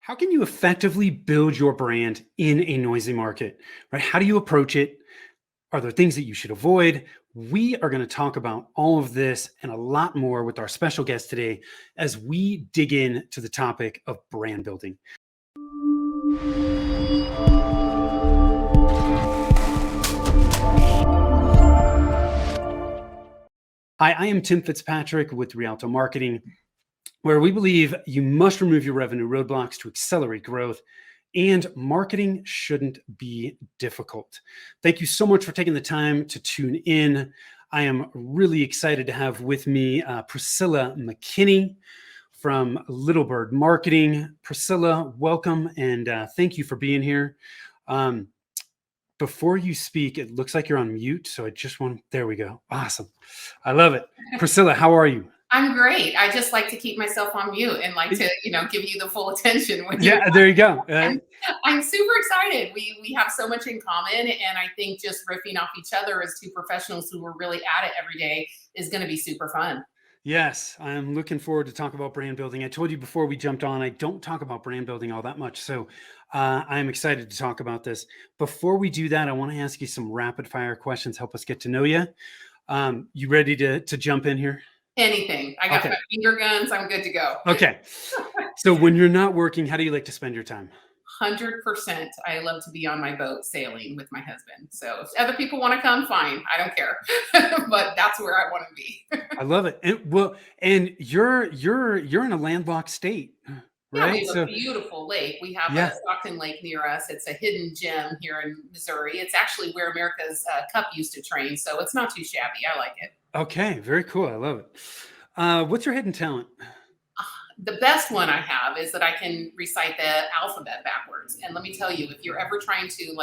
How can you effectively build your brand in a noisy market, right? How do you approach it? Are there things that you should avoid? We are going to talk about all of this and a lot more with our special guest today as we dig into the topic of brand building. Hi, I am Tim Fitzpatrick with Rialto Marketing, where we believe you must remove your revenue roadblocks to accelerate growth, and marketing shouldn't be difficult. Thank you so much for taking the time to tune in. I am really excited to have with me Priscilla McKinney from Little Bird Marketing. Priscilla, welcome, and thank you for being here. Before you speak, it looks like you're on mute, so I just want, there we go. Awesome. I love it. Priscilla, how are you? I'm great. I just like to keep myself on mute and like to, give you the full attention when Yeah, there you go. I'm super excited. We have so much in common, and I think just riffing off each other as two professionals who are really at it every day is going to be super fun. Yes, I'm looking forward to talk about brand building. I told you before we jumped on, I don't talk about brand building all that much. So I'm excited to talk about this. Before we do that, I want to ask you some rapid fire questions, help us get to know you. You ready to jump in here? Anything. I got my finger guns. I'm good to go. Okay. So when you're not working, how do you like to spend your time? 100%. I love to be on my boat sailing with my husband. So if other people want to come, fine. I don't care. But that's where I want to be. I love it. And you're in a landlocked state, right? Yeah, we have a beautiful lake. We have a Stockton Lake near us. It's a hidden gem here in Missouri. It's actually where America's Cup used to train. So it's not too shabby. I like it. Okay, very cool. I love it. What's your hidden talent? The best one I have is that I can recite the alphabet backwards. And let me tell you, if you're ever trying to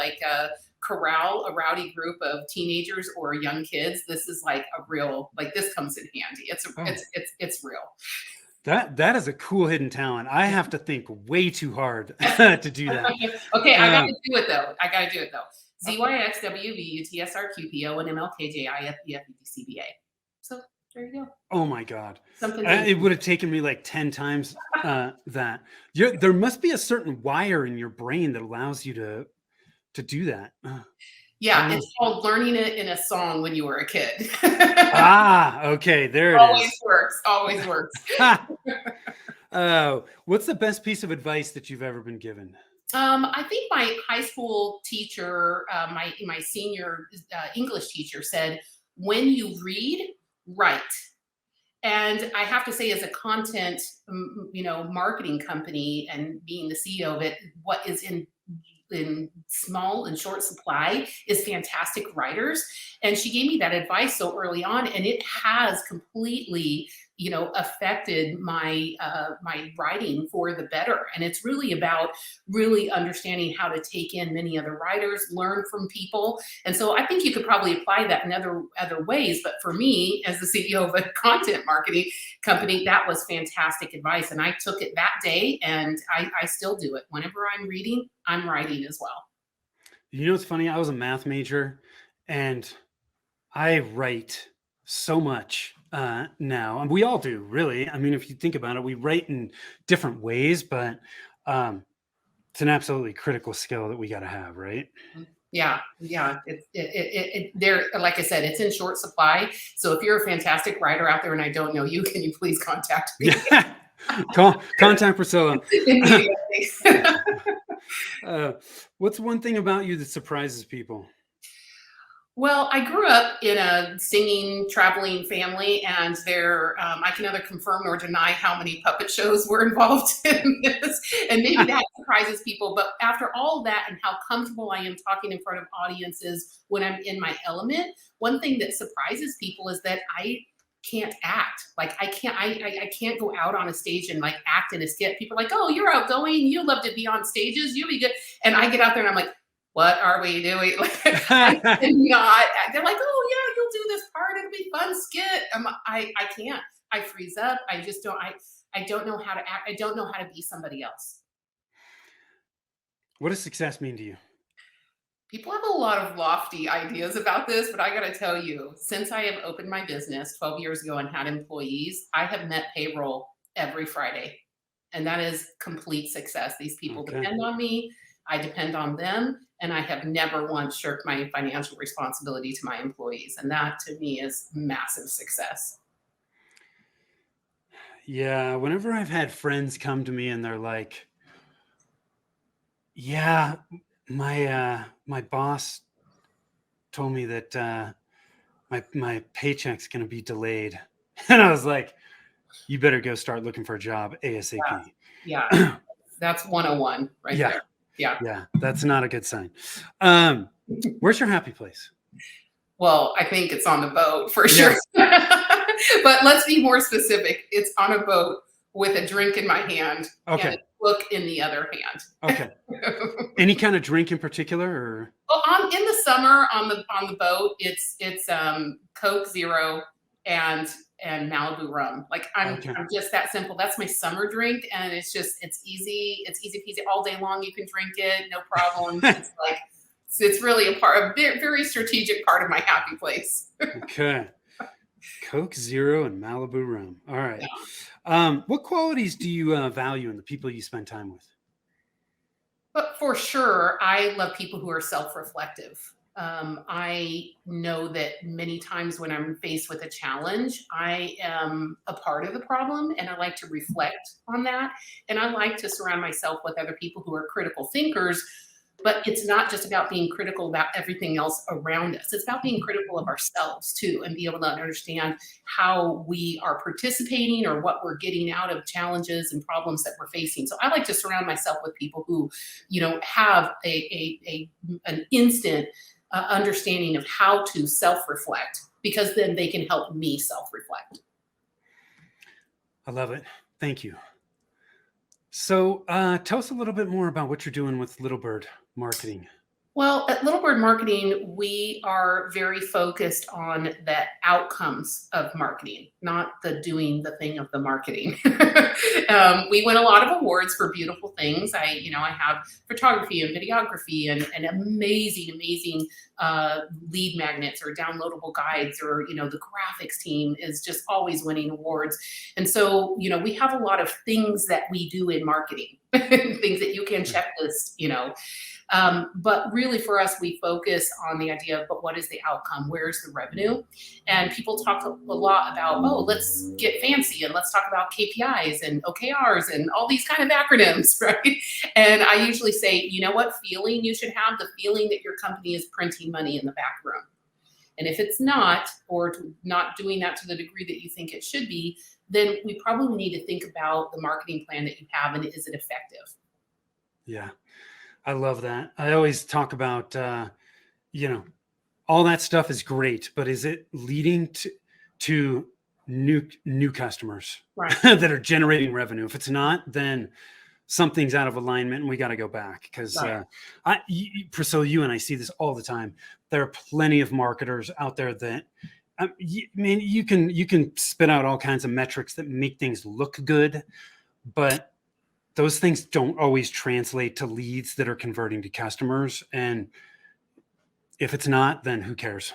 corral a rowdy group of teenagers or young kids, this is like a real, this comes in handy. It's real. That is a cool hidden talent. I have to think way too hard to do that. Okay, I got to do it though. ZYXWVUTSRQPO and MLKJIFBFBCBA. So there you go. Oh my God. It would have taken me like 10 times that. There must be a certain wire in your brain that allows you to do that. Yeah, it's called learning it in a song when you were a kid. Okay. There it is. Always works. What's the best piece of advice that you've ever been given? I think my high school teacher, my senior English teacher said, when you read, write. And I have to say, as a content, marketing company and being the CEO of it, what is in small and short supply is fantastic writers. And she gave me that advice so early on, and it has completely, affected my my writing for the better. And it's really about really understanding how to take in many other writers, learn from people. And so I think you could probably apply that in other ways. But for me, as the CEO of a content marketing company, that was fantastic advice. And I took it that day, and I still do it. Whenever I'm reading, I'm writing as well. You know, it's funny. I was a math major, and I write so much now, and we all do, really. I mean, if you think about it, we write in different ways, but it's an absolutely critical skill that we got to have, right? Yeah. There, like I said, it's in short supply. So if you're a fantastic writer out there and I don't know you, can you please contact me? Contact Priscilla. What's one thing about you that surprises people? Well, I grew up in a singing, traveling family, and I can neither confirm nor deny how many puppet shows were involved in this. And maybe that surprises people. But after all that and how comfortable I am talking in front of audiences when I'm in my element, one thing that surprises people is that I can't act. Like I can't go out on a stage and like act in a skit. People are like, oh, you're outgoing. You love to be on stages. You'll be good. And I get out there and I'm like, what are we doing? I cannot. They're like, oh yeah, you'll do this part. It'll be fun skit. I can't. I freeze up. I just don't. I don't know how to act. I don't know how to be somebody else. What does success mean to you? People have a lot of lofty ideas about this, but I got to tell you, since I have opened my business 12 years ago and had employees, I have met payroll every Friday. And that is complete success. These people Okay. depend on me. I depend on them. And I have never once shirked my financial responsibility to my employees. And that to me is massive success. Yeah. Whenever I've had friends come to me and they're like, yeah, my boss told me that my paycheck's gonna be delayed. And I was like, you better go start looking for a job ASAP. Yeah. That's 101 right Yeah. there. Yeah. Yeah, that's not a good sign. Where's your happy place? Well, I think it's on the boat for sure. But let's be more specific. It's on a boat with a drink in my hand and Okay. a book in the other hand. Okay. Any kind of drink in particular, or Well, in the summer on the boat, it's Coke Zero and Malibu rum. Like I'm just that simple. That's my summer drink, and it's easy. It's easy peasy all day long. You can drink it, no problem. It's like it's really a very, very strategic part of my happy place. okay? Coke Zero and Malibu rum. All right. What qualities do you value in the people you spend time with? But for sure, I love people who are self-reflective. I know that many times when I'm faced with a challenge, I am a part of the problem and I like to reflect on that. And I like to surround myself with other people who are critical thinkers. But it's not just about being critical about everything else around us. It's about being critical of ourselves too, and be able to understand how we are participating or what we're getting out of challenges and problems that we're facing. So I like to surround myself with people who, have an instant understanding of how to self-reflect, because then they can help me self-reflect. I love it. Thank you. So, tell us a little bit more about what you're doing with Little Bird Marketing. Well, at Little Bird Marketing, we are very focused on the outcomes of marketing, not the doing the thing of the marketing. We win a lot of awards for beautiful things. I have photography and videography and amazing lead magnets or downloadable guides, or the graphics team is just always winning awards. And so we have a lot of things that we do in marketing, things that you can checklist. But really for us, we focus on the idea of, but what is the outcome? Where's the revenue? And people talk a lot about, oh, let's get fancy and let's talk about KPIs and OKRs and all these kind of acronyms, right? And I usually say, you know what feeling you should have? The feeling that your company is printing money in the back room. And if it's not, or not doing that to the degree that you think it should be, then we probably need to think about the marketing plan that you have, and is it effective? Yeah. I love that. I always talk about, all that stuff is great, but is it leading to new customers Right. that are generating revenue? If it's not, then something's out of alignment and we got to go back. Because Right. Priscilla, you and I see this all the time. There are plenty of marketers out there that, you can spit out all kinds of metrics that make things look good, but those things don't always translate to leads that are converting to customers. And if it's not, then who cares?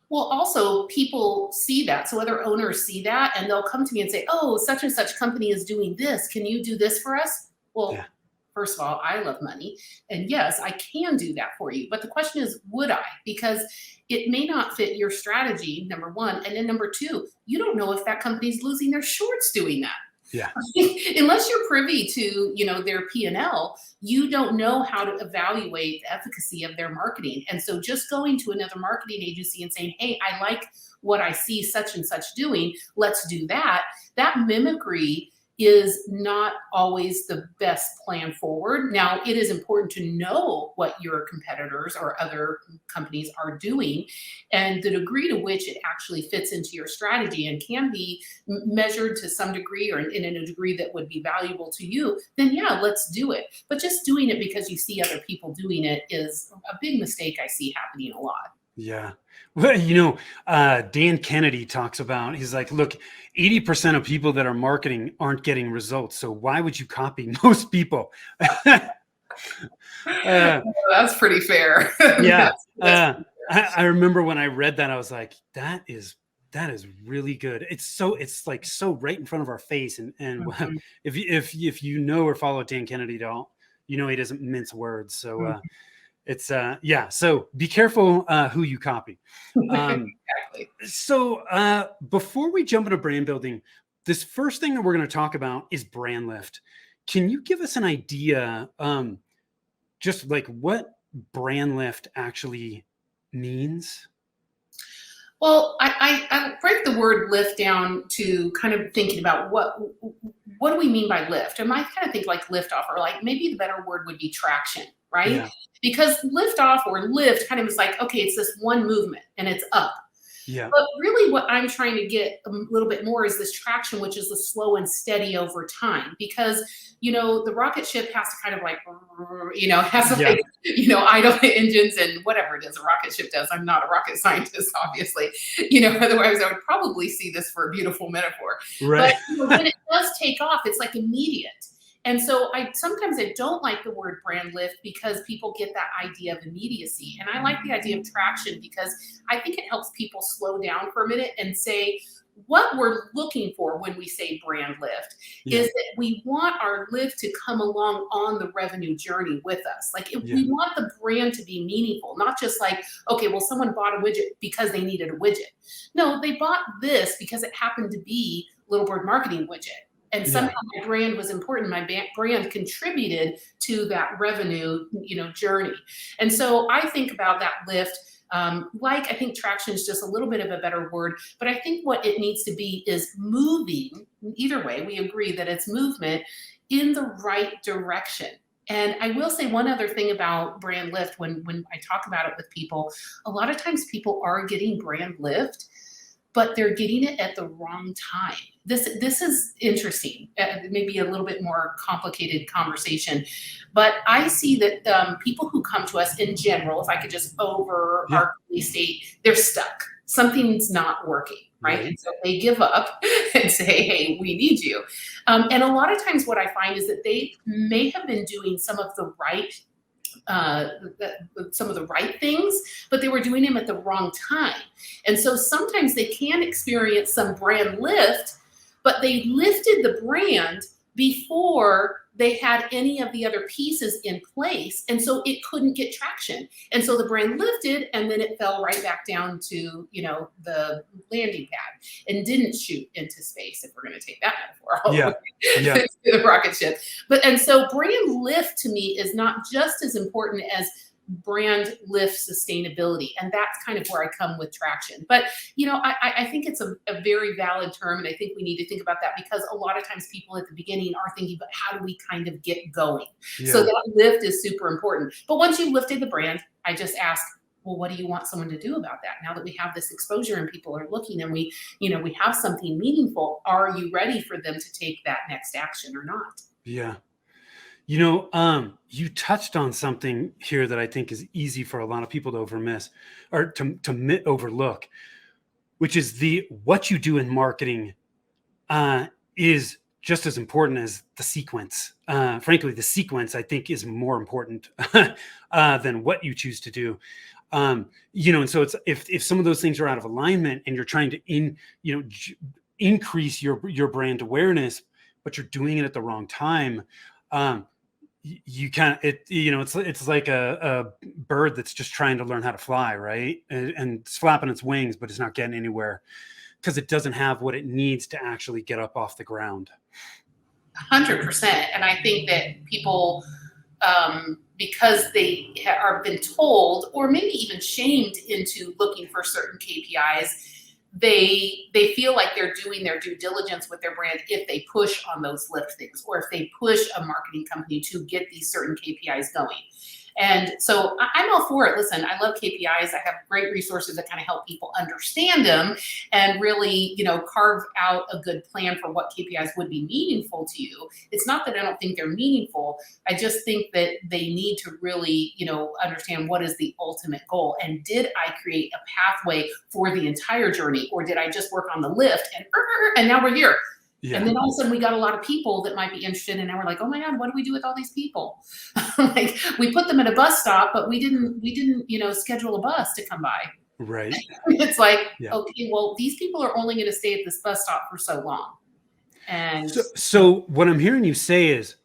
Well, also people see that. So other owners see that and they'll come to me and say, oh, such and such company is doing this. Can you do this for us? Well, Yeah. First of all, I love money. And yes, I can do that for you. But the question is, would I? Because it may not fit your strategy, number one. And then number two, you don't know if that company's losing their shorts doing that. Yeah. Unless you're privy to, their P&L, you don't know how to evaluate the efficacy of their marketing. And so just going to another marketing agency and saying, hey, I like what I see such and such doing, let's do that. That mimicry is not always the best plan forward. Now, it is important to know what your competitors or other companies are doing and the degree to which it actually fits into your strategy and can be measured to some degree or in a degree that would be valuable to you, then yeah, let's do it. But just doing it because you see other people doing it is a big mistake I see happening a lot. Yeah. Well, Dan Kennedy talks about, he's like, look, 80% of people that are marketing aren't getting results. So why would you copy most people? That's pretty fair. Yeah. I remember when I read that, I was like, that is That is really good. It's like so right in front of our face. And Mhm, if you know or follow Dan Kennedy at all, you know he doesn't mince words. So mhm. it's yeah. So be careful who you copy. Um, Exactly. so before we jump into brand building, this first thing that we're going to talk about is brand lift. Can you give us an idea, just like what brand lift actually means? Well, I break the word lift down to kind of thinking about what do we mean by lift? And I kind of think like lift off, or like maybe the better word would be traction, right? Yeah, Because lift off or lift kind of is like, okay, it's this one movement and it's up. yeah, But really, what I'm trying to get a little bit more is this traction, which is the slow and steady over time. Because, the rocket ship has to kind of like, has to yeah, like, idle the engines and whatever it is a rocket ship does. I'm not a rocket scientist, obviously. Otherwise, I would probably see this for a beautiful metaphor. But right. when it does take off, it's like immediate. And so I don't like the word brand lift because people get that idea of immediacy. And I like the idea of traction because I think it helps people slow down for a minute and say, what we're looking for when we say brand lift Yeah, is that we want our lift to come along on the revenue journey with us. Like if yeah, we want the brand to be meaningful, not just like, okay, well, someone bought a widget because they needed a widget. No, they bought this because it happened to be Little Bird Marketing widget. And yeah, somehow my brand was important. My brand contributed to that revenue, journey. And so I think about that lift like I think traction is just a little bit of a better word, but I think what it needs to be is moving. Either way, we agree that it's movement in the right direction. And I will say one other thing about brand lift when I talk about it with people, a lot of times people are getting brand lift, but they're getting it at the wrong time. This is interesting. Maybe a little bit more complicated conversation, but I see that people who come to us in general, if I could just yeah, overarchingly state, they're stuck. Something's not working, right? right. And so they give up and say, "Hey, we need you." And a lot of times, what I find is that they may have been doing uh, some of the right things, but they were doing them at the wrong time. And so sometimes they can experience some brand lift, but they lifted the brand before they had any of the other pieces in place. And so it couldn't get traction. And so the brand lifted and then it fell right back down to, the landing pad and didn't shoot into space, if we're going to take that metaphor all the way Yeah, yeah, to the rocket ship. And so brand lift to me is not just as important as brand lift sustainability. And that's kind of where I come with traction. But, I think it's a very valid term. And I think we need to think about that because a lot of times people at the beginning are thinking, but how do we kind of get going? So yeah, that lift is super important. But once you've lifted the brand, I just ask, well, what do you want someone to do about that? Now that we have this exposure and people are looking and we have something meaningful, are you ready for them to take that next action or not? yeah. You touched on something here that I think is easy for a lot of people to overmiss or to overlook, which is the what you do in marketing is just as important as the sequence. Frankly, the sequence I think is more important than what you choose to do. And so it's if some of those things are out of alignment and you're trying to increase your brand awareness, but you're doing it at the wrong time. Um, you can't it's like a bird that's just trying to learn how to fly, right? And it's flapping its wings, but it's not getting anywhere because it doesn't have what it needs to actually get up off the ground. 100%. And I think that people, because they are been told or maybe even shamed into looking for certain KPIs, they feel like they're doing their due diligence with their brand if they push on those lift things or if they push a marketing company to get these certain KPIs going. And so I'm all for it. Listen, I love KPIs. I have great resources that kind of help people understand them and really, carve out a good plan for what KPIs would be meaningful to you. It's not that I don't think they're meaningful. I just think that they need to really, understand what is the ultimate goal. And did I create a pathway for the entire journey, or did I just work on the lift and now we're here? And Yeah, then all of a sudden we got a lot of people that might be interested, and now we're like, oh my God, what do we do with all these people? Like we put them at a bus stop, but we didn't, schedule a bus to come by. Right. It's like, Yeah. okay, well, these people are only going to stay at this bus stop for so long. And So what I'm hearing you say is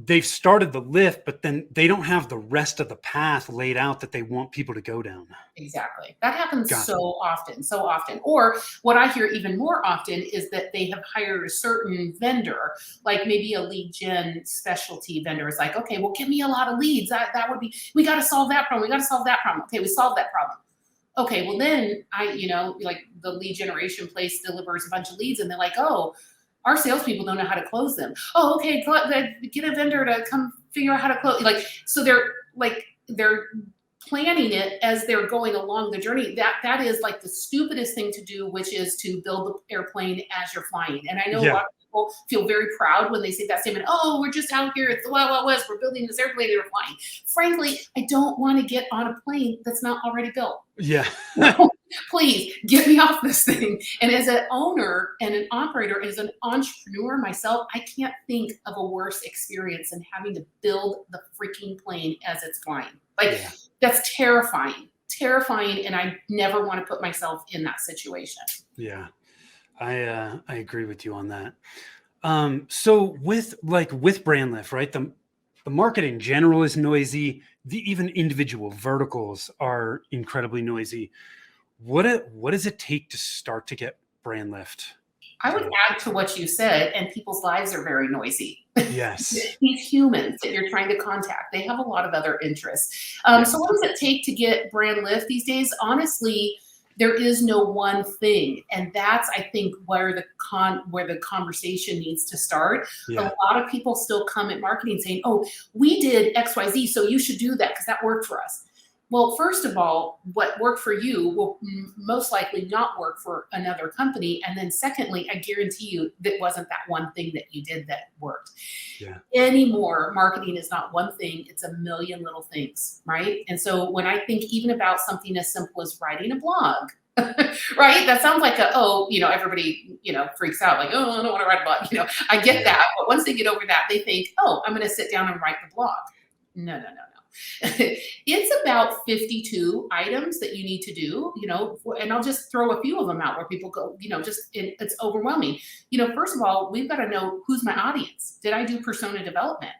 they've started the lift, but then they don't have the rest of the path laid out that they want people to go down. exactly. That happens Gotcha. so often, so often. Or what I hear even more often is that they have hired a certain vendor, like maybe a lead gen specialty vendor. Is like, okay, well, give me a lot of leads. That would be, we got to solve that problem. We got to solve that problem. Okay, we solved that problem. Okay, well then like the lead generation place delivers a bunch of leads and they're like, oh, our salespeople don't know how to close them. Oh, okay, get a vendor to come figure out how to close. Like, so they're planning it as they're going along the journey. That is like the stupidest thing to do, which is to build the airplane as you're flying. And I know a lot of people feel very proud when they say that statement. Oh, we're just out here. It's the Wild Wild West. We're building this airplane and we're flying. Frankly, I don't want to get on a plane that's not already built. Yeah. Please get me off this thing. And as an owner and an operator, as an entrepreneur myself, I can't think of a worse experience than having to build the freaking plane as it's flying. Like, that's terrifying, and I never want to put myself in that situation. Yeah. I agree with you on that. So with brand lift, right? The market in general is noisy. Even individual verticals are incredibly noisy. What does it take to start to get brand lift? I would add to what you said, and people's lives are very noisy. Yes. These humans that you're trying to contact, they have a lot of other interests. So what does it take to get brand lift these days? Honestly, there is no one thing. And that's, I think, where the conversation needs to start. Yeah. A lot of people still come at marketing saying, oh, we did XYZ, so you should do that because that worked for us. Well, first of all, what worked for you will most likely not work for another company. And then secondly, I guarantee you that wasn't that one thing that you did that worked. Yeah. Anymore, marketing is not one thing, it's a million little things, right? And so when I think even about something as simple as writing a blog, right? That sounds like everybody, freaks out like, oh, I don't want to write a blog. I get that. But once they get over that, they think, oh, I'm going to sit down and write the blog. No. It's about 52 items that you need to do, and I'll just throw a few of them out where people go, it's overwhelming. First of all, we've got to know who's my audience. Did I do persona development?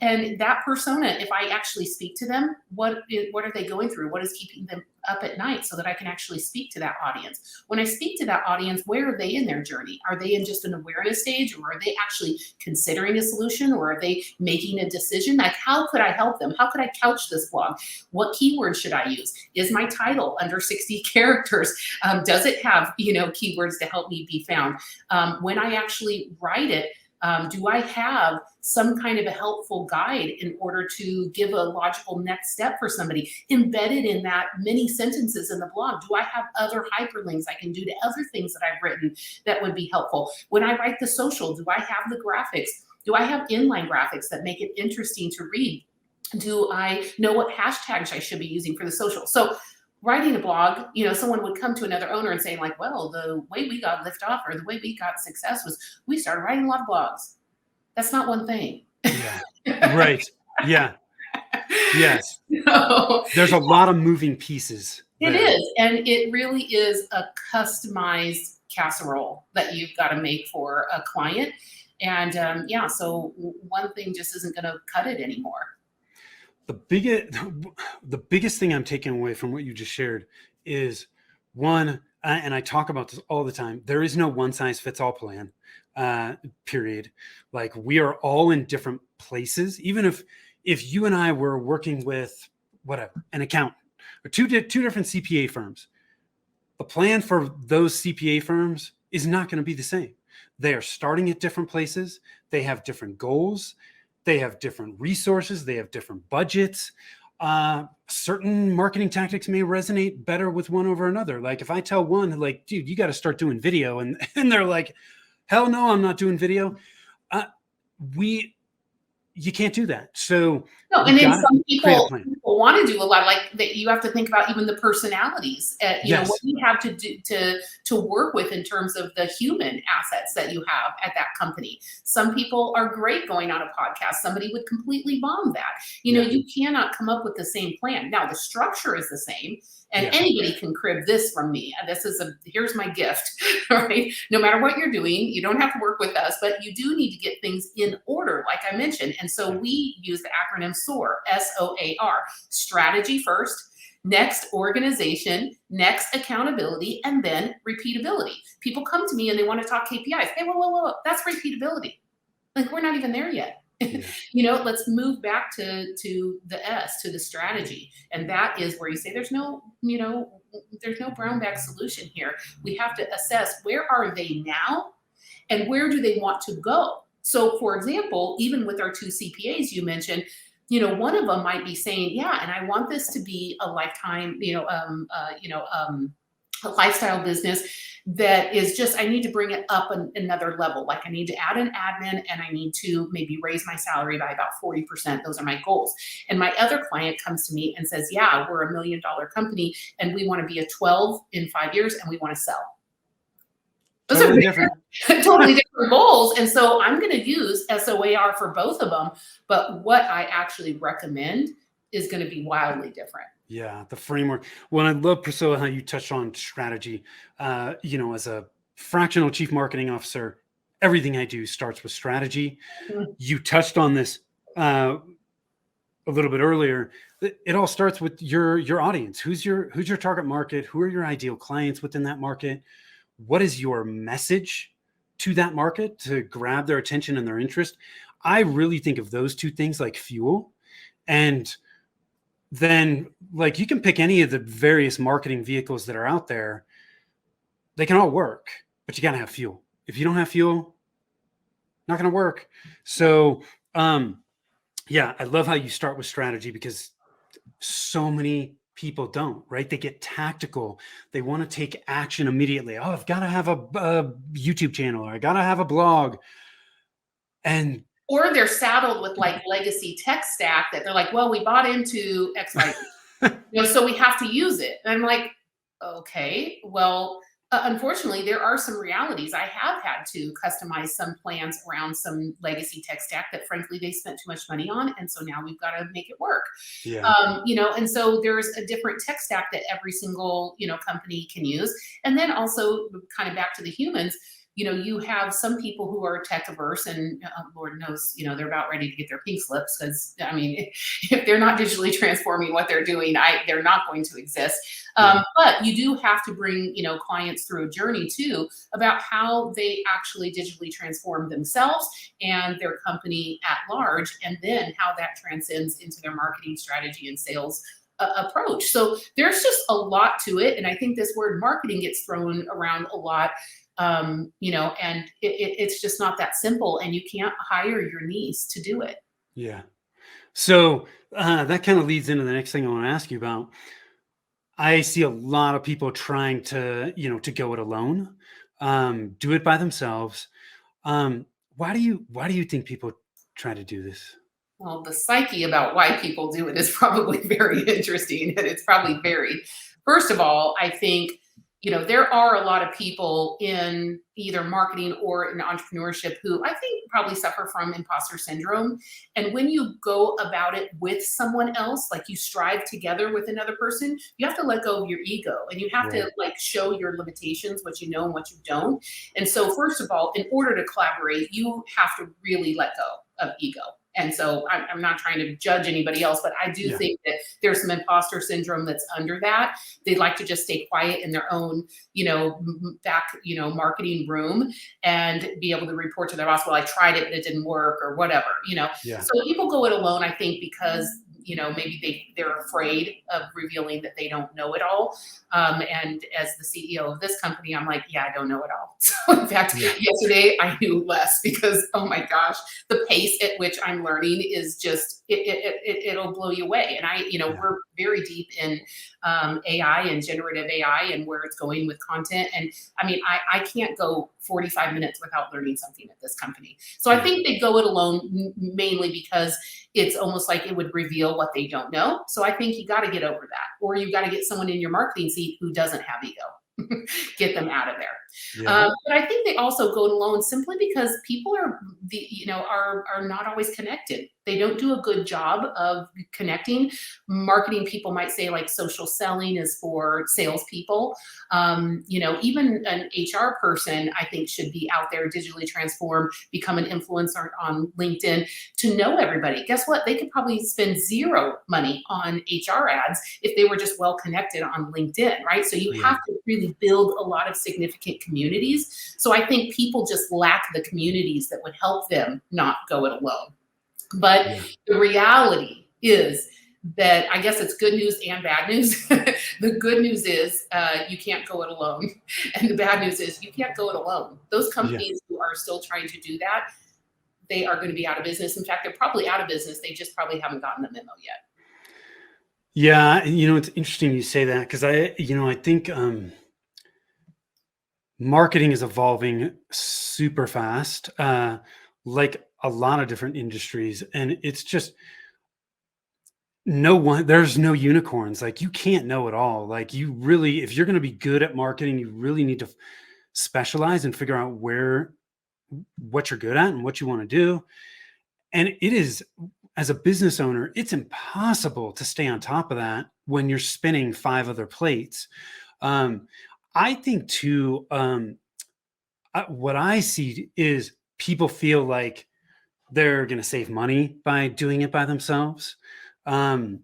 And that persona, if I actually speak to them, what are they going through? What is keeping them up at night so that I can actually speak to that audience? When I speak to that audience, where are they in their journey? Are they in just an awareness stage, or are they actually considering a solution, or are they making a decision? Like, how could I help them? How could I couch this blog? What keywords should I use? Is my title under 60 characters? Does it have, keywords to help me be found? When I actually write it, do I have some kind of a helpful guide in order to give a logical next step for somebody embedded in that many sentences in the blog? Do I have other hyperlinks I can do to other things that I've written that would be helpful? When I write the social, do I have the graphics? Do I have inline graphics that make it interesting to read? Do I know what hashtags I should be using for the social? So writing a blog, someone would come to another owner and say like, well, the way we got lift off or the way we got success was we started writing a lot of blogs. That's not one thing. Yeah. Right. Yeah. Yes. No. There's a lot of moving pieces. It is. And it really is a customized casserole that you've got to make for a client. And so one thing just isn't going to cut it anymore. The biggest thing I'm taking away from what you just shared is one, and I talk about this all the time, there is no one size fits all plan, period. Like, we are all in different places. Even if you and I were working with an accountant or two different CPA firms, the plan for those CPA firms is not going to be the same. They are starting at different places. They have different goals. They have different resources. They have different budgets. Certain marketing tactics may resonate better with one over another. Like, if I tell one, like, dude, you got to start doing video, and they're like, hell no, I'm not doing video. You can't do that. So no, and then some people people want to do a lot, like that. You have to think about even the personalities, what Yes. you have to do to work with in terms of the human assets that you have at that company. Some people are great going on a podcast. Somebody would completely bomb that. Yeah. You cannot come up with the same plan. Now the structure is the same. And Yeah. anybody can crib this from me. Here's my gift, right? No matter what you're doing, you don't have to work with us, but you do need to get things in order, like I mentioned. And so we use the acronym SOAR, SOAR, strategy first, next organization, next accountability, and then repeatability. People come to me and they want to talk KPIs. Hey, whoa, that's repeatability. Like we're not even there yet. Yeah. Let's move back to the S, to the strategy. And that is where you say there's no brown bag solution here. We have to assess, where are they now and where do they want to go? So for example, even with our 2 CPAs you mentioned, one of them might be saying, yeah, and I want this to be a lifetime, a lifestyle business that is just, I need to bring it up another level. Like I need to add an admin and I need to maybe raise my salary by about 40%. Those are my goals. And my other client comes to me and says, yeah, we're $1 million company and we want to be a 12 in 5 years and we want to sell. Those Totally are different. totally different goals. And so I'm going to use SOAR for both of them. But what I actually recommend is going to be wildly different. Yeah, the framework. Well, I love, Priscilla, how you touched on strategy. As a fractional chief marketing officer, everything I do starts with strategy. Mhm. You touched on this a little bit earlier. It all starts with your audience. Who's your target market? Who are your ideal clients within that market? What is your message to that market to grab their attention and their interest? I really think of those two things like fuel. And then like you can pick any of the various marketing vehicles that are out there. They can all work, but you got to have fuel. If you don't have fuel, not going to work. So, yeah, I love how you start with strategy because so many people don't, right? They get tactical. They want to take action immediately. Oh, I've got to have a YouTube channel, or I got to have a blog. And or they're saddled with like legacy tech stack that they're like, well, we bought into X, Y, so we have to use it. And I'm like, okay, well, unfortunately, there are some realities. I have had to customize some plans around some legacy tech stack that frankly, they spent too much money on. And so now we've got to make it work. yeah, And so there's a different tech stack that every single, company can use. And then also kind of back to the humans, you have some people who are tech averse and Lord knows, they're about ready to get their pink slips because, I mean, if they're not digitally transforming what they're doing, they're not going to exist. But you do have to bring, clients through a journey too about how they actually digitally transform themselves and their company at large, and then how that transcends into their marketing strategy and sales approach. So there's just a lot to it. And I think this word marketing gets thrown around a lot. And it's just not that simple, and you can't hire your niece to do it. yeah. So that kind of leads into the next thing I want to ask you about. I see a lot of people trying to, to go it alone, do it by themselves. Why do you think people try to do this? Well, the psyche about why people do it is probably very interesting, and it's probably varied. First of all, I think there are a lot of people in either marketing or in entrepreneurship who I think probably suffer from imposter syndrome. And when you go about it with someone else, like you strive together with another person, you have to let go of your ego and you have to like show your limitations, what you know and what you don't. And so first of all, in order to collaborate, you have to really let go of ego. And so I'm not trying to judge anybody else, but I do think that there's some imposter syndrome that's under that. They like to just stay quiet in their own, back, marketing room and be able to report to their boss, well, I tried it, but it didn't work or whatever, So people go it alone, I think, because maybe they're afraid of revealing that they don't know it all. And as the CEO of this company, I'm like, yeah, I don't know it all. So in fact, yesterday I knew less because, oh my gosh, the pace at which I'm learning is just, it'll blow you away. And we're very deep in AI and generative AI and where it's going with content. And I mean, I can't go 45 minutes without learning something at this company. So I think they go it alone mainly because it's almost like it would reveal what they don't know. So I think you got to get over that, or you got to get someone in your marketing seat who doesn't have ego. Get them out of there. Yeah. But I think they also go alone simply because people are not always connected. They don't do a good job of connecting. Marketing people might say like social selling is for salespeople. Even an HR person, I think, should be out there digitally transformed, become an influencer on LinkedIn to know everybody. Guess what? They could probably spend zero money on HR ads if they were just well connected on LinkedIn, right? So you have to really build a lot of significant communities. So I think people just lack the communities that would help them not go it alone. But the reality is that I guess it's good news and bad news. The good news is you can't go it alone. And the bad news is you can't go it alone. Those companies who are still trying to do that, they are going to be out of business. In fact, they're probably out of business. They just probably haven't gotten the memo yet. Yeah. It's interesting you say that, because I think marketing is evolving super fast, like a lot of different industries. And it's just there's no unicorns. Like, you can't know it all. Like, you really, if you're going to be good at marketing, you really need to specialize and figure out what you're good at and what you want to do. And it is, as a business owner, it's impossible to stay on top of that when you're spinning 5 other plates. I think too, what I see is people feel like they're going to save money by doing it by themselves. And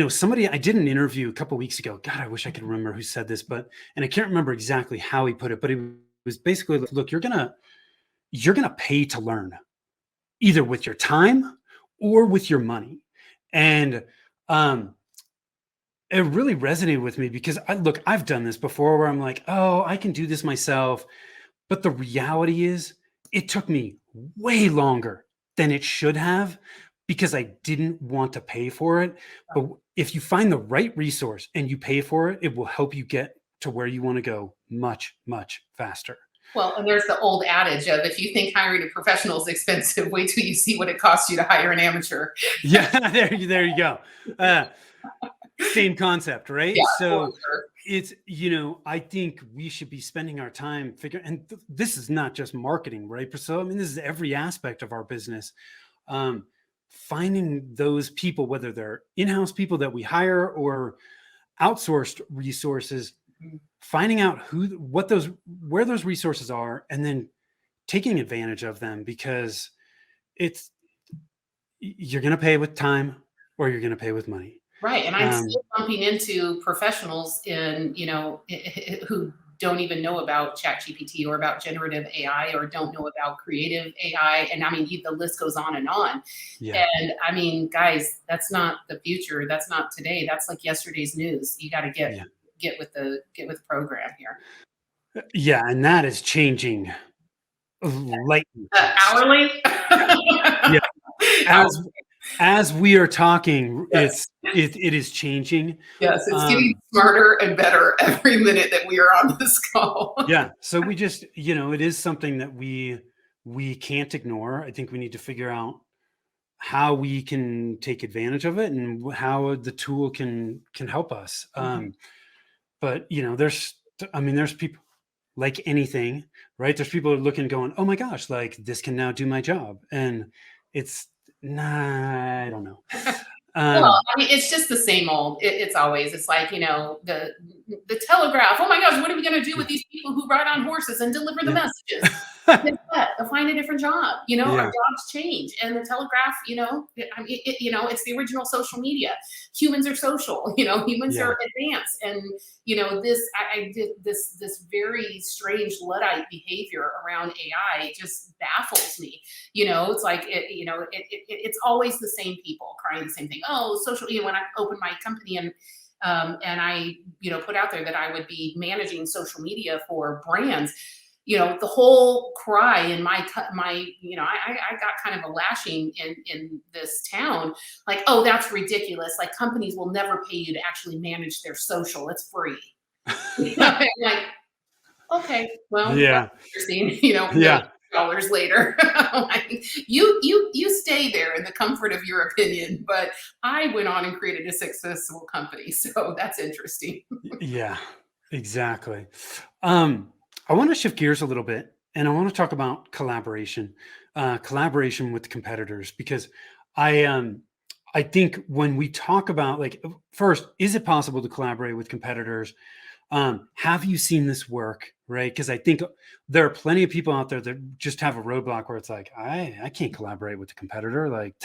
somebody, I did an interview a couple weeks ago. God, I wish I could remember who said this, and I can't remember exactly how he put it, but it was basically, look, you're going to pay to learn, either with your time or with your money. And it really resonated with me, because I've done this before where I'm like, oh, I can do this myself. But the reality is it took me way longer than it should have, because I didn't want to pay for it. But if you find the right resource and you pay for it, it will help you get to where you want to go much, much faster. Well, and there's the old adage of, if you think hiring a professional is expensive, wait till you see what it costs you to hire an amateur. Yeah, there you go. Same concept, right? Yeah, so sure. it's, I think we should be spending our time figuring, and this is not just marketing, right, Priscilla? I mean, this is every aspect of our business. Finding those people, whether they're in-house people that we hire or outsourced resources, finding out where those resources are, and then taking advantage of them, because you're going to pay with time or you're going to pay with money. Right. And I'm still bumping into professionals who don't even know about ChatGPT or about generative AI, or don't know about creative AI. And I mean, the list goes on and on. Yeah. And I mean, guys, that's not the future. That's not today. That's like yesterday's news. You got to get with the program here. Yeah. And that is changing lightning fast. Hourly. Yeah. As we are talking, yes. it is changing. Yes, it's getting smarter and better every minute that we are on this call. Yeah. So we just, it is something that we can't ignore. I think we need to figure out how we can take advantage of it and how the tool can help us. But there's people, like anything, right? There's people looking, going, oh my gosh, like, this can now do my job. And it's, I don't know. Well, I mean, it's just the same old. It's always, it's like, the telegraph. Oh my gosh, what are we going to do with these people who ride on horses and deliver the messages? Guess what? They'll find a different job. Our jobs change, and the telegraph. It's the original social media. Humans are social. Humans are advanced, and I did this very strange Luddite behavior around AI. Just baffles me. It's like it's always the same people crying the same thing. Oh, social. When I opened my company and I put out there that I would be managing social media for brands. The whole cry in I got kind of a lashing in this town, like, oh, that's ridiculous. Like, companies will never pay you to actually manage their social. It's free. Like, okay, well, yeah, interesting. $100 later. Like, you stay there in the comfort of your opinion, but I went on and created a successful company. So that's interesting. Yeah, exactly. I want to shift gears a little bit and I want to talk about collaboration with competitors, because I think when we talk about, like, first, is it possible to collaborate with competitors? Have you seen this work? Right. Because I think there are plenty of people out there that just have a roadblock where it's like, I can't collaborate with the competitor. Like,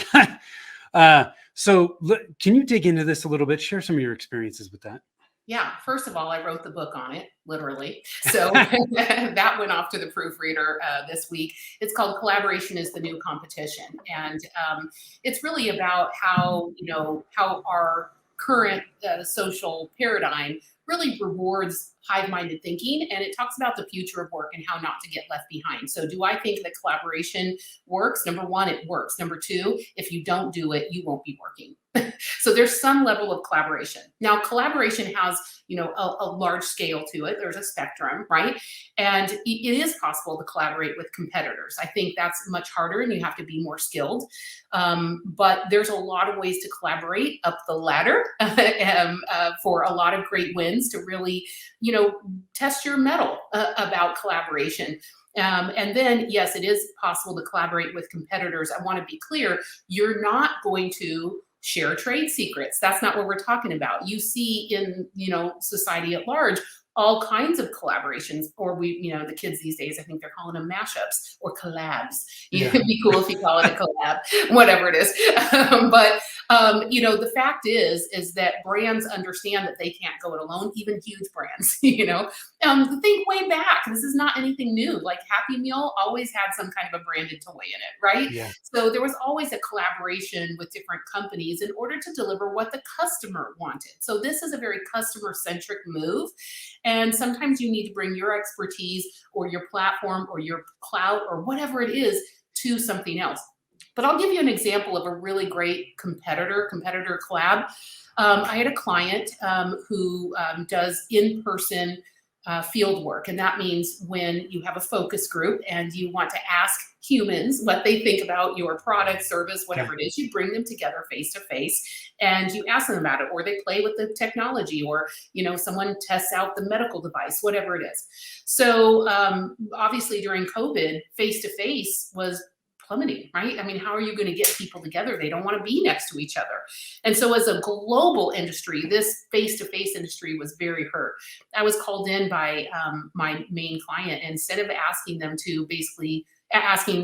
can you dig into this a little bit? Share some of your experiences with that. Yeah, first of all, I wrote the book on it, literally. So that went off to the proofreader this week. It's called "Collaboration is the New Competition," and it's really about how our current social paradigm really rewards hive-minded thinking, and it talks about the future of work and how not to get left behind. So, do I think that collaboration works? Number one, it works. Number two, if you don't do it, you won't be working. So there's some level of collaboration. Now, collaboration has, a large scale to it. There's a spectrum, right? And it is possible to collaborate with competitors. I think that's much harder and you have to be more skilled. But there's a lot of ways to collaborate up the ladder for a lot of great wins to really, test your mettle about collaboration. And then, yes, it is possible to collaborate with competitors. I want to be clear, you're not going to share trade secrets. That's not what we're talking about. You see in, society at large, all kinds of collaborations, or the kids these days, I think they're calling them mashups or collabs. Yeah. It'd be cool if you call it a collab, whatever it is. The fact is that brands understand that they can't go it alone, even huge brands, think way back. This is not anything new. Like Happy Meal always had some kind of a branded toy in it, right? Yeah. So there was always a collaboration with different companies in order to deliver what the customer wanted. So this is a very customer-centric move. And sometimes you need to bring your expertise or your platform or your clout or whatever it is to something else. But I'll give you an example of a really great competitor collab. I had a client who does in-person field work. And that means when you have a focus group and you want to ask humans what they think about your product, service, whatever it is, you bring them together face to face and you ask them about it, or they play with the technology, or, someone tests out the medical device, whatever it is. So obviously during COVID, face to face was plummeting, right? I mean, how are you going to get people together? They don't want to be next to each other. And so as a global industry, this face-to-face industry was very hurt. I was called in by my main client, and instead of asking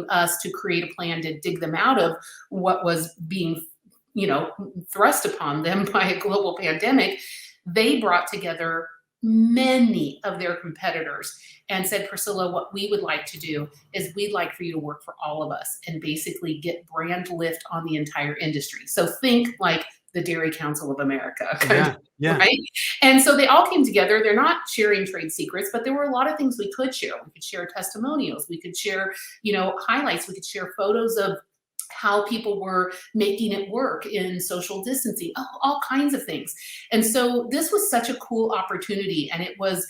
us to create a plan to dig them out of what was being, thrust upon them by a global pandemic, they brought together many of their competitors and said, Priscilla, what we would like to do is we'd like for you to work for all of us and basically get brand lift on the entire industry. So think like the Dairy Council of America. Yeah. Right? And so they all came together. They're not sharing trade secrets, but there were a lot of things we could share. We could share testimonials. We could share, highlights. We could share photos of how people were making it work in social distancing, all kinds of things. And so this was such a cool opportunity. And it was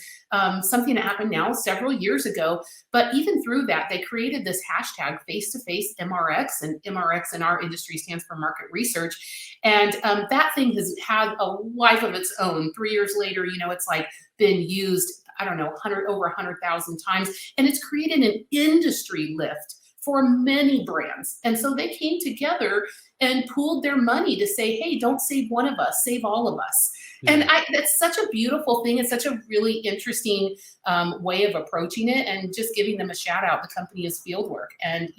something that happened now several years ago. But even through that, they created this hashtag face-to-face MRX, and MRX in our industry stands for market research. And that thing has had a life of its own. 3 years later, it's like been used, I don't know, over 100,000 times. And it's created an industry lift for many brands. And so they came together and pooled their money to say, hey, don't save one of us, save all of us. Yeah. And that's such a beautiful thing. It's such a really interesting way of approaching it, and just giving them a shout out. The company is Fieldwork, and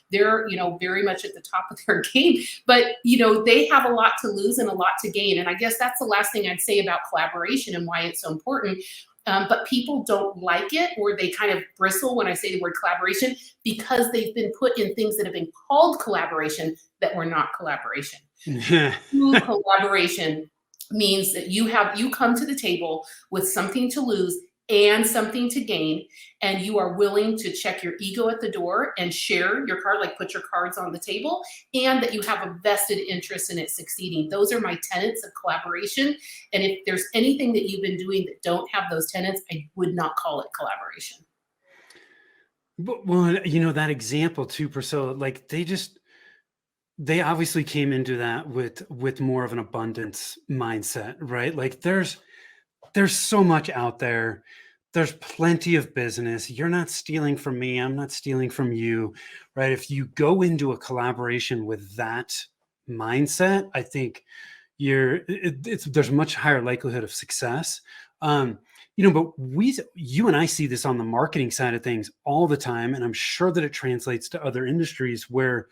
they're very much at the top of their game, but they have a lot to lose and a lot to gain. And I guess that's the last thing I'd say about collaboration and why it's so important. But people don't like it, or they kind of bristle when I say the word collaboration, because they've been put in things that have been called collaboration that were not collaboration. True collaboration means that you come to the table with something to lose and something to gain, and you are willing to check your ego at the door and share your card, like put your cards on the table, and that you have a vested interest in it succeeding. Those are my tenets of collaboration. And if there's anything that you've been doing that don't have those tenets, I would not call it collaboration. But, well, that example too, Priscilla, like they obviously came into that with more of an abundance mindset, right? Like there's so much out there. There's plenty of business. You're not stealing from me. I'm not stealing from you, right? If you go into a collaboration with that mindset, I think there's much higher likelihood of success. But you and I see this on the marketing side of things all the time, and I'm sure that it translates to other industries where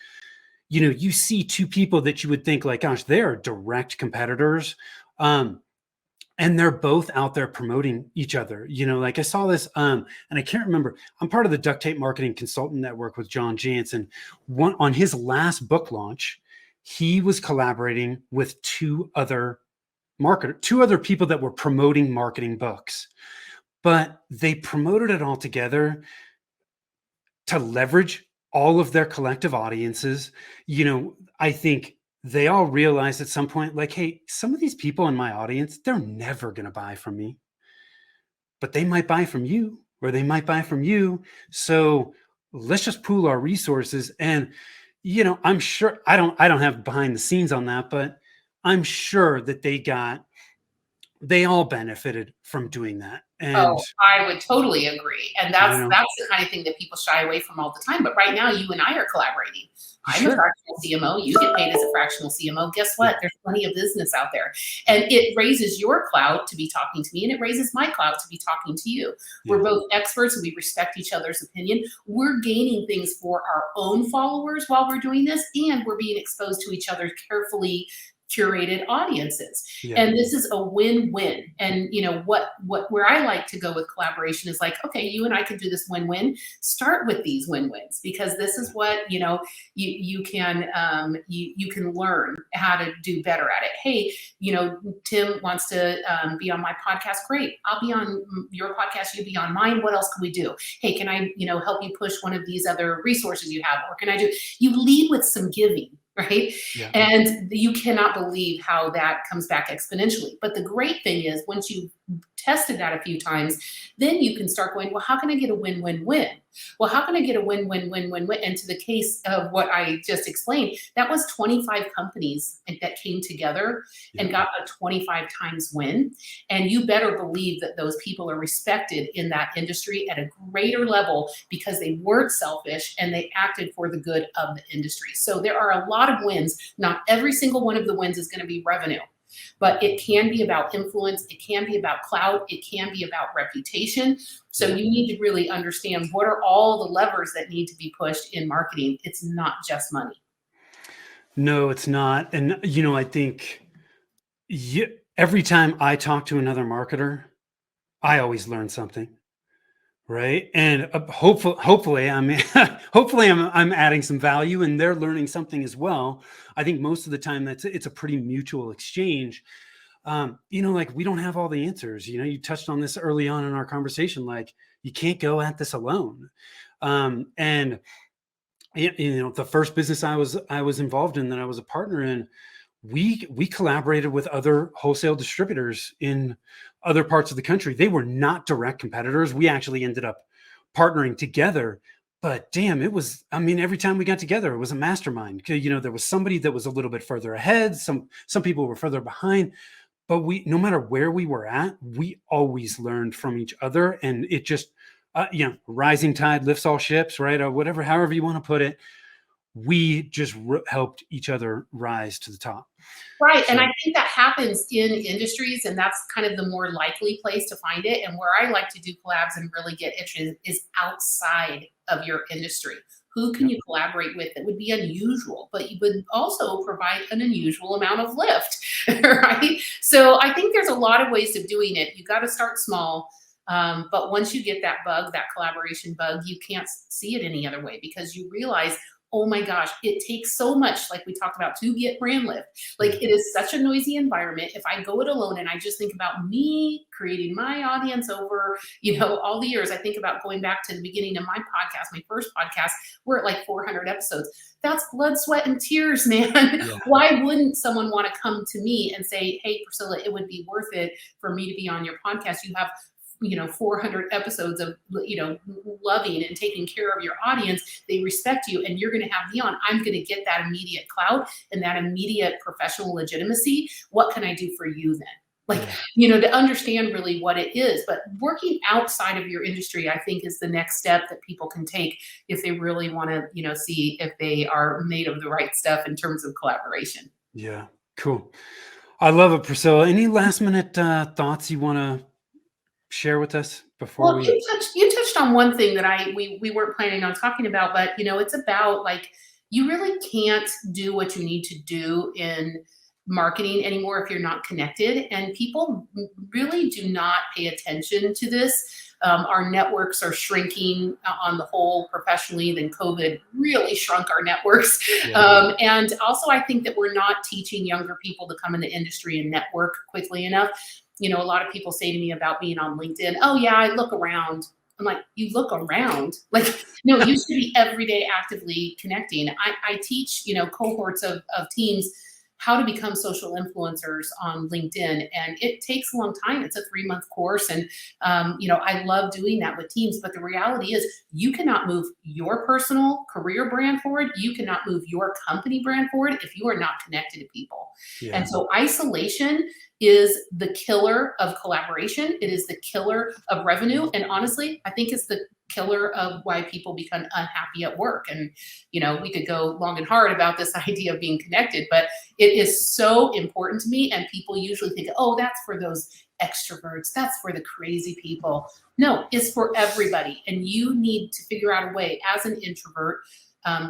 you see two people that you would think like, gosh, they are direct competitors. And they're both out there promoting each other. Like I saw this, and I can't remember. I'm part of the Duct Tape Marketing Consultant Network with John Jansen. On his last book launch, he was collaborating with two other people that were promoting marketing books, but they promoted it all together to leverage all of their collective audiences. I think they all realized at some point, like, hey, some of these people in my audience, they're never going to buy from me, but they might buy from you, or they might buy from you. So let's just pool our resources. And, I'm sure I don't have behind the scenes on that, but I'm sure that they all benefited from doing that. And Oh, I would totally agree. And that's the kind of thing that people shy away from all the time. But right now, you and I are collaborating. I'm a sure. fractional CMO. You get paid as a fractional CMO. Guess what? Yeah. There's plenty of business out there. And it raises your clout to be talking to me, and it raises my clout to be talking to you. Yeah. We're both experts, and we respect each other's opinion. We're gaining things for our own followers while we're doing this, and we're being exposed to each other's carefully curated audiences. Yeah. And this is a win-win. And where I like to go with collaboration is like, okay, you and I can do this win-win. Start with these win-wins, because this is what you can learn how to do better at it. Hey, Tim wants to be on my podcast. Great, I'll be on your podcast, you be on mine. What else can we do? Hey, can I help you push one of these other resources you have? Or can I do? You lead with some giving. Right. Yeah. And you cannot believe how that comes back exponentially. But the great thing is, once you've tested that a few times, then you can start going, well, how can I get a win-win-win? Well, how can I get a win-win-win-win-win? And to the case of what I just explained, that was 25 companies that came together and got a 25 times win. And you better believe that those people are respected in that industry at a greater level, because they weren't selfish and they acted for the good of the industry. So there are a lot of wins. Not every single one of the wins is going to be revenue, but it can be about influence. It can be about clout. It can be about reputation. So you need to really understand, what are all the levers that need to be pushed in marketing. It's not just money. No, it's not. And, I think every time I talk to another marketer, I always learn something. Right. And hopefully I'm adding some value, and they're learning something as well. I think most of the time it's a pretty mutual exchange. Like, we don't have all the answers. You touched on this early on in our conversation, like, you can't go at this alone. And the first business I was involved in, that I was a partner in, we collaborated with other wholesale distributors in other parts of the country. They were not direct competitors. We actually ended up partnering together. But damn, every time we got together, it was a mastermind. There was somebody that was a little bit further ahead. Some people were further behind. But no matter where we were at, we always learned from each other. And it just, rising tide lifts all ships, right? Or whatever, however you want to put it. We just helped each other rise to the top. Right. So, and I think that happens in industries, and that's kind of the more likely place to find it. And where I like to do collabs and really get interested is outside of your industry. Who can you collaborate with that would be unusual, but you would also provide an unusual amount of lift, right? So I think there's a lot of ways of doing it. You got to start small. But once you get that bug, that collaboration bug, you can't see it any other way, because you realize, oh my gosh, it takes so much, like we talked about, to get brand lift. Like, it is such a noisy environment. If I go it alone and I just think about me creating my audience over, all the years, I think about going back to the beginning of my podcast, my first podcast, we're at like 400 episodes. That's blood, sweat, and tears, man. Yeah. Why wouldn't someone want to come to me and say, hey, Priscilla, it would be worth it for me to be on your podcast? You have 400 episodes of, loving and taking care of your audience, they respect you, and you're going to have me on. I'm going to get that immediate clout and that immediate professional legitimacy. What can I do for you then? To understand really what it is. But working outside of your industry, I think, is the next step that people can take if they really want to, see if they are made of the right stuff in terms of collaboration. Yeah, cool. I love it, Priscilla. Any last minute thoughts you want to share with us before Well, you touched on one thing that we weren't planning on talking about, but it's about, like, you really can't do what you need to do in marketing anymore if you're not connected, and people really do not pay attention to this. Our networks are shrinking on the whole professionally. Then COVID really shrunk our networks. Yeah. And also, I think that we're not teaching younger people to come in the industry and network quickly enough. A lot of people say to me about being on LinkedIn, oh yeah, I look around. I'm like, you look around? Like, no, you should be every day actively connecting. I teach, cohorts of teams how to become social influencers on LinkedIn. And it takes a long time. It's a 3-month course. And, I love doing that with teams. But the reality is, you cannot move your personal career brand forward. You cannot move your company brand forward if you are not connected to people. Yeah. And so isolation is the killer of collaboration. It is the killer of revenue. And honestly, I think it's the killer of why people become unhappy at work. And, we could go long and hard about this idea of being connected, but it is so important to me. And people usually think, oh, that's for those extroverts. That's for the crazy people. No, it's for everybody. And you need to figure out a way as an introvert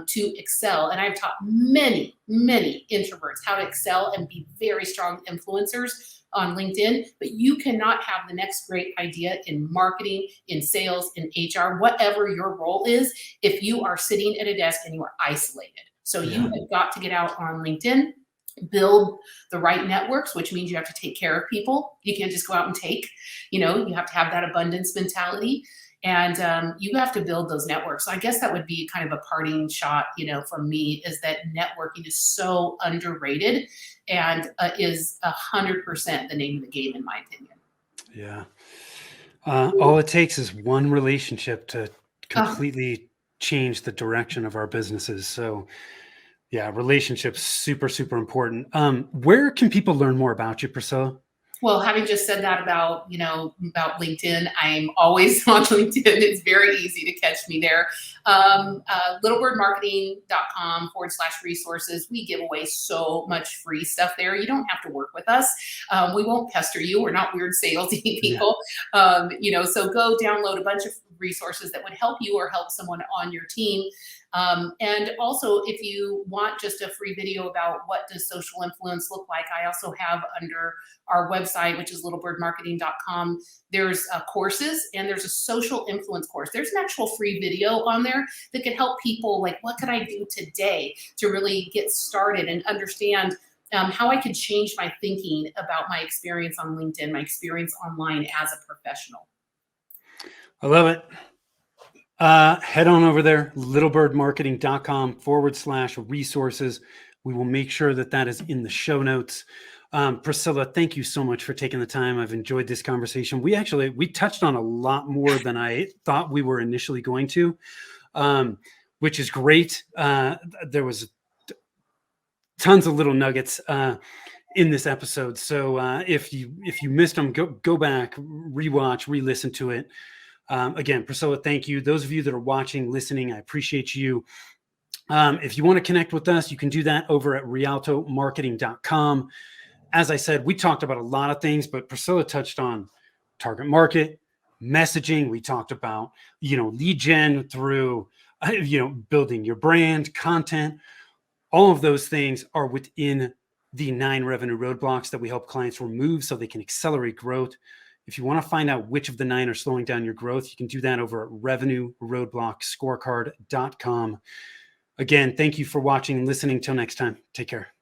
to excel. And I've taught many, many introverts how to excel and be very strong influencers on LinkedIn, but you cannot have the next great idea in marketing, in sales, in HR, whatever your role is, if you are sitting at a desk and you are isolated. So you have got to get out on LinkedIn, build the right networks, which means you have to take care of people. You can't just go out and take, you have to have that abundance mentality. And you have to build those networks. So I guess that would be kind of a parting shot, from me, is that networking is so underrated and is 100% the name of the game, in my opinion. Yeah. All it takes is one relationship to completely change the direction of our businesses. So yeah, relationships, super, super important. Where can people learn more about you, Priscilla? Well, having just said that about LinkedIn, I'm always on LinkedIn. It's very easy to catch me there. littlebirdmarketing.com/resources. We give away so much free stuff there. You don't have to work with us. We won't pester you. We're not weird salesy people. So go download a bunch of resources that would help you or help someone on your team. And also, if you want just a free video about what does social influence look like, I also have under our website, which is littlebirdmarketing.com, there's courses, and there's a social influence course. There's an actual free video on there that can help people, like, what could I do today to really get started and understand how I could change my thinking about my experience on LinkedIn, my experience online as a professional. I love it. Head on over there, littlebirdmarketing.com/resources. We will make sure that is in the show notes. Priscilla, thank you so much for taking the time. I've enjoyed this conversation. We touched on a lot more than I thought we were initially going to, which is great. There was tons of little nuggets in this episode. So if you missed them, go back, rewatch, re-listen to it. Again, Priscilla, thank you. Those of you that are watching, listening, I appreciate you. If you want to connect with us, you can do that over at rialtomarketing.com. As I said, we talked about a lot of things, but Priscilla touched on target market, messaging. We talked about, lead gen through, building your brand, content. All of those things are within the 9 revenue roadblocks that we help clients remove so they can accelerate growth. If you want to find out which of the 9 are slowing down your growth, you can do that over at revenueroadblockscorecard.com. Again, thank you for watching and listening. Till next time, take care.